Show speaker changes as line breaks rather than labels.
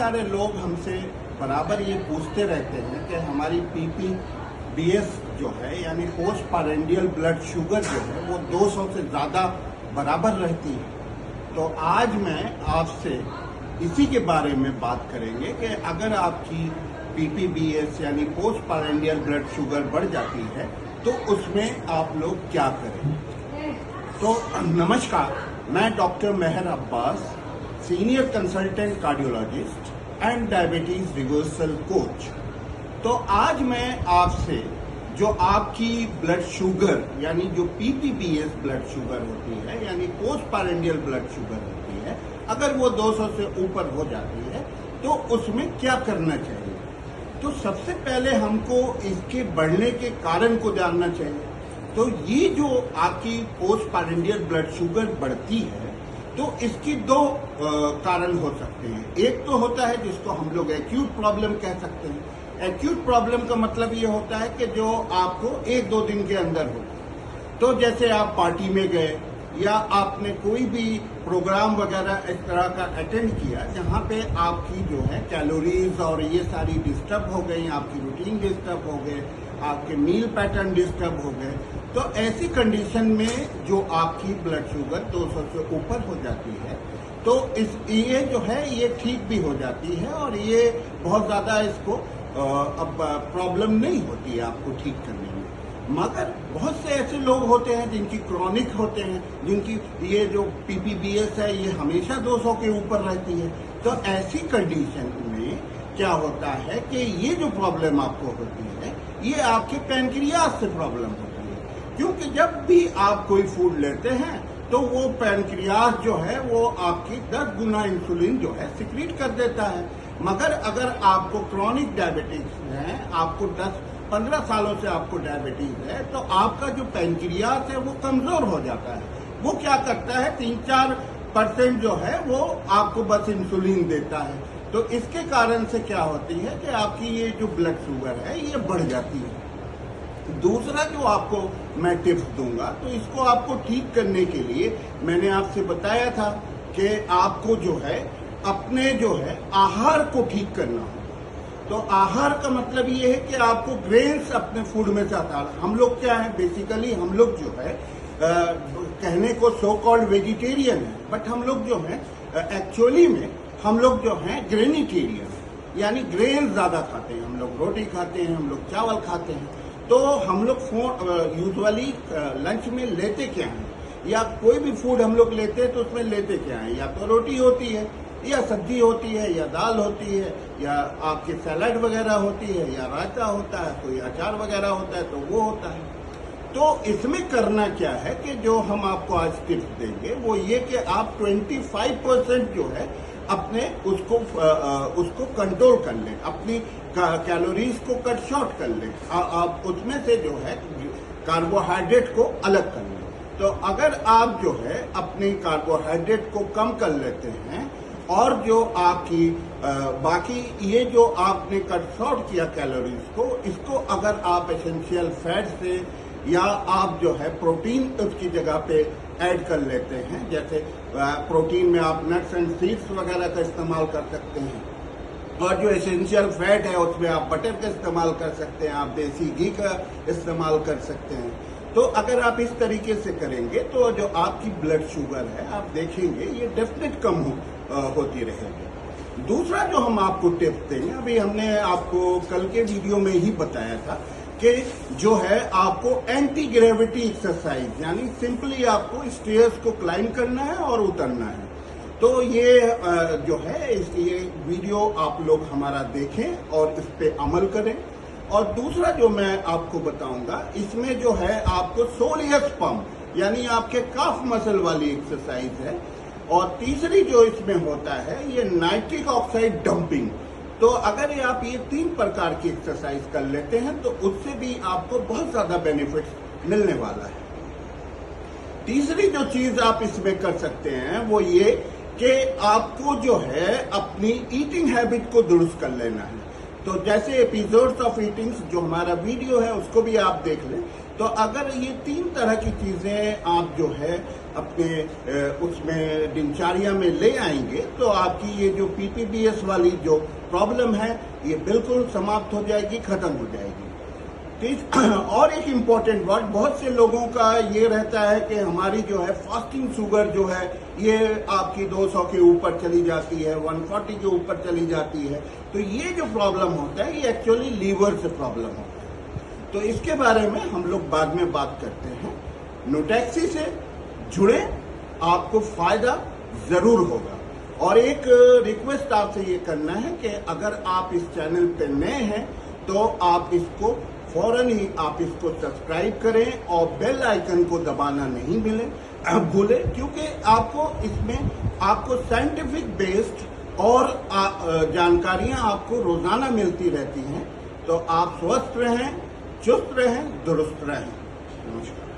सारे लोग हमसे बराबर ये पूछते रहते हैं कि हमारी पीपीबीएस जो है यानी पोस्ट पारेंडियल ब्लड शुगर जो है वो 200 से ज़्यादा बराबर रहती है। तो आज मैं आपसे इसी के बारे में बात करेंगे कि अगर आपकी पीपीबीएस यानी पोस्ट पारेंडियल ब्लड शुगर बढ़ जाती है तो उसमें आप लोग क्या करें। तो नमस्कार, मैं doctor Mehar Abbas, senior consultant cardiologist and diabetes reversal coach. तो आज मैं आपसे जो आपकी ब्लड शुगर यानी जो पीपीबीएस ब्लड शुगर होती है यानी पोस्ट पारेंडियल ब्लड शुगर होती है, अगर वो 200 से ऊपर हो जाती है तो उसमें क्या करना चाहिए। तो सबसे पहले हमको इसके बढ़ने के कारण को जानना चाहिए। तो ये जो आपकी पोस्ट पारेंडियल ब्लड शुगर बढ़ती है तो इसकी दो कारण हो सकते हैं। एक तो होता है जिसको हम लोग एक्यूट प्रॉब्लम कह सकते हैं। एक्यूट प्रॉब्लम का मतलब ये होता है कि जो आपको 1-2 दिन के अंदर हो। तो जैसे आप पार्टी में गए या आपने कोई भी प्रोग्राम वगैरह इस तरह का अटेंड किया जहाँ पे आपकी जो है कैलोरीज और ये सारी डिस्टर्ब हो गई, आपकी रूटीन डिस्टर्ब हो गए, आपके मील पैटर्न डिस्टर्ब हो गए, तो ऐसी कंडीशन में जो आपकी ब्लड शुगर 200 से ऊपर हो जाती है तो ये जो है ये ठीक भी हो जाती है और ये बहुत ज़्यादा इसको अब प्रॉब्लम नहीं होती है आपको ठीक करने में। मगर बहुत से ऐसे लोग होते हैं जिनकी क्रॉनिक होते हैं, जिनकी ये जो पीपीबीएस है ये हमेशा 200 के ऊपर रहती है। तो ऐसी कंडीशन में क्या होता है कि ये जो प्रॉब्लम आपको होती है ये आपके पैनक्रियाज से प्रॉब्लम होती है, क्योंकि जब भी आप कोई फूड लेते हैं तो वो पैनक्रियाज जो है वो आपकी 10 गुना इंसुलिन जो है सिक्रीट कर देता है। मगर अगर आपको क्रॉनिक डायबिटीज है, आपको 10-15 सालों से आपको डायबिटीज है, तो आपका जो पैनक्रियाज है वो कमजोर हो जाता है। वो क्या करता है 3-4% जो है वो आपको बस इंसुलिन देता है। तो इसके कारण से क्या होती है कि आपकी ये जो ब्लड शुगर है ये बढ़ जाती है। दूसरा जो आपको मैं टिप्स दूंगा तो इसको आपको ठीक करने के लिए मैंने आपसे बताया था कि आपको जो है अपने जो है आहार को ठीक करना हो। तो आहार का मतलब ये है कि आपको ग्रेन्स अपने फूड में से हटाना। हम लोग क्या है, बेसिकली हम लोग जो है कहने को सो कॉल्ड वेजिटेरियन है, बट हम लोग जो है एक्चुअली में हम लोग जो है ग्रेनिटेरियन यानी ग्रेन ज्यादा खाते हैं। हम लोग रोटी खाते हैं, हम लोग चावल खाते हैं। तो हम लोग यूजुअली लंच में लेते क्या हैं या कोई भी फूड हम लोग लेते हैं तो उसमें लेते क्या है, या तो रोटी होती है या सब्जी होती है या दाल होती है या आपकी सैलड वगैरह होती है या रायता होता है, कोई अचार वगैरह होता है तो वो होता है। तो इसमें करना क्या है कि जो हम आपको आज टिप्स देंगे वो ये कि आप 25% जो है अपने उसको कंट्रोल कर लें, अपनी कैलोरीज को कट शॉर्ट कर लें। आप उसमें से जो है कार्बोहाइड्रेट को अलग कर लें। तो अगर आप जो है अपनी कार्बोहाइड्रेट को कम कर लेते हैं और जो आपकी बाकी ये जो आपने कट शॉर्ट किया कैलोरीज को, इसको अगर आप एसेंशियल फैट से या आप जो है प्रोटीन उसकी जगह पे ऐड कर लेते हैं, जैसे प्रोटीन में आप नट्स एंड सीड्स वगैरह का इस्तेमाल कर सकते हैं और जो एसेंशियल फैट है उसमें आप बटर का इस्तेमाल कर सकते हैं, आप देसी घी का इस्तेमाल कर सकते हैं। तो अगर आप इस तरीके से करेंगे तो जो आपकी ब्लड शुगर है आप देखेंगे ये डेफिनेट कम होती रहेगी। दूसरा जो हम आपको टिप्स देंगे, अभी हमने आपको कल के वीडियो में ही बताया था कि जो है आपको एंटी ग्रेविटी एक्सरसाइज यानी सिंपली आपको स्टेयर्स को क्लाइंब करना है और उतरना है। तो ये जो है ये वीडियो आप लोग हमारा देखें और इस पे अमल करें। और दूसरा जो मैं आपको बताऊंगा इसमें जो है आपको सोलियस पंप यानी आपके काफ मसल वाली एक्सरसाइज है। और तीसरी जो इसमें होता है ये नाइट्रिक ऑक्साइड डंपिंग। तो अगर आप ये 3 प्रकार की एक्सरसाइज कर लेते हैं तो उससे भी आपको बहुत ज्यादा बेनिफिट मिलने वाला है। तीसरी जो चीज आप इसमें कर सकते हैं वो ये कि आपको जो है अपनी ईटिंग हैबिट को दुरुस्त कर लेना है। तो जैसे एपिसोड्स ऑफ ईटिंग्स जो हमारा वीडियो है उसको भी आप देख लें। तो अगर ये 3 तरह की चीजें आप जो है अपने उसमें दिनचर्या में ले आएंगे तो आपकी ये जो पीपीबीएस वाली जो प्रॉब्लम है ये बिल्कुल समाप्त हो जाएगी, खत्म हो जाएगी। और एक इम्पॉर्टेंट बात, बहुत से लोगों का ये रहता है कि हमारी जो है फास्टिंग शुगर जो है ये आपकी 200 के ऊपर चली जाती है, 140 के ऊपर चली जाती है। तो ये जो प्रॉब्लम होता है ये एक्चुअली लीवर से प्रॉब्लम होता है। तो इसके बारे में हम लोग बाद में बात करते हैं। न्यूटैक्सी से जुड़े, आपको फायदा जरूर होगा। और एक रिक्वेस्ट आपसे ये करना है कि अगर आप इस चैनल पे नए हैं तो आप इसको फौरन ही आप इसको सब्सक्राइब करें और बेल आइकन को दबाना नहीं भूलें, क्योंकि आपको इसमें आपको साइंटिफिक बेस्ड और जानकारियां आपको रोजाना मिलती रहती हैं। तो आप स्वस्थ रहें, चुस्त रहें, दुरुस्त रहें। नमस्कार।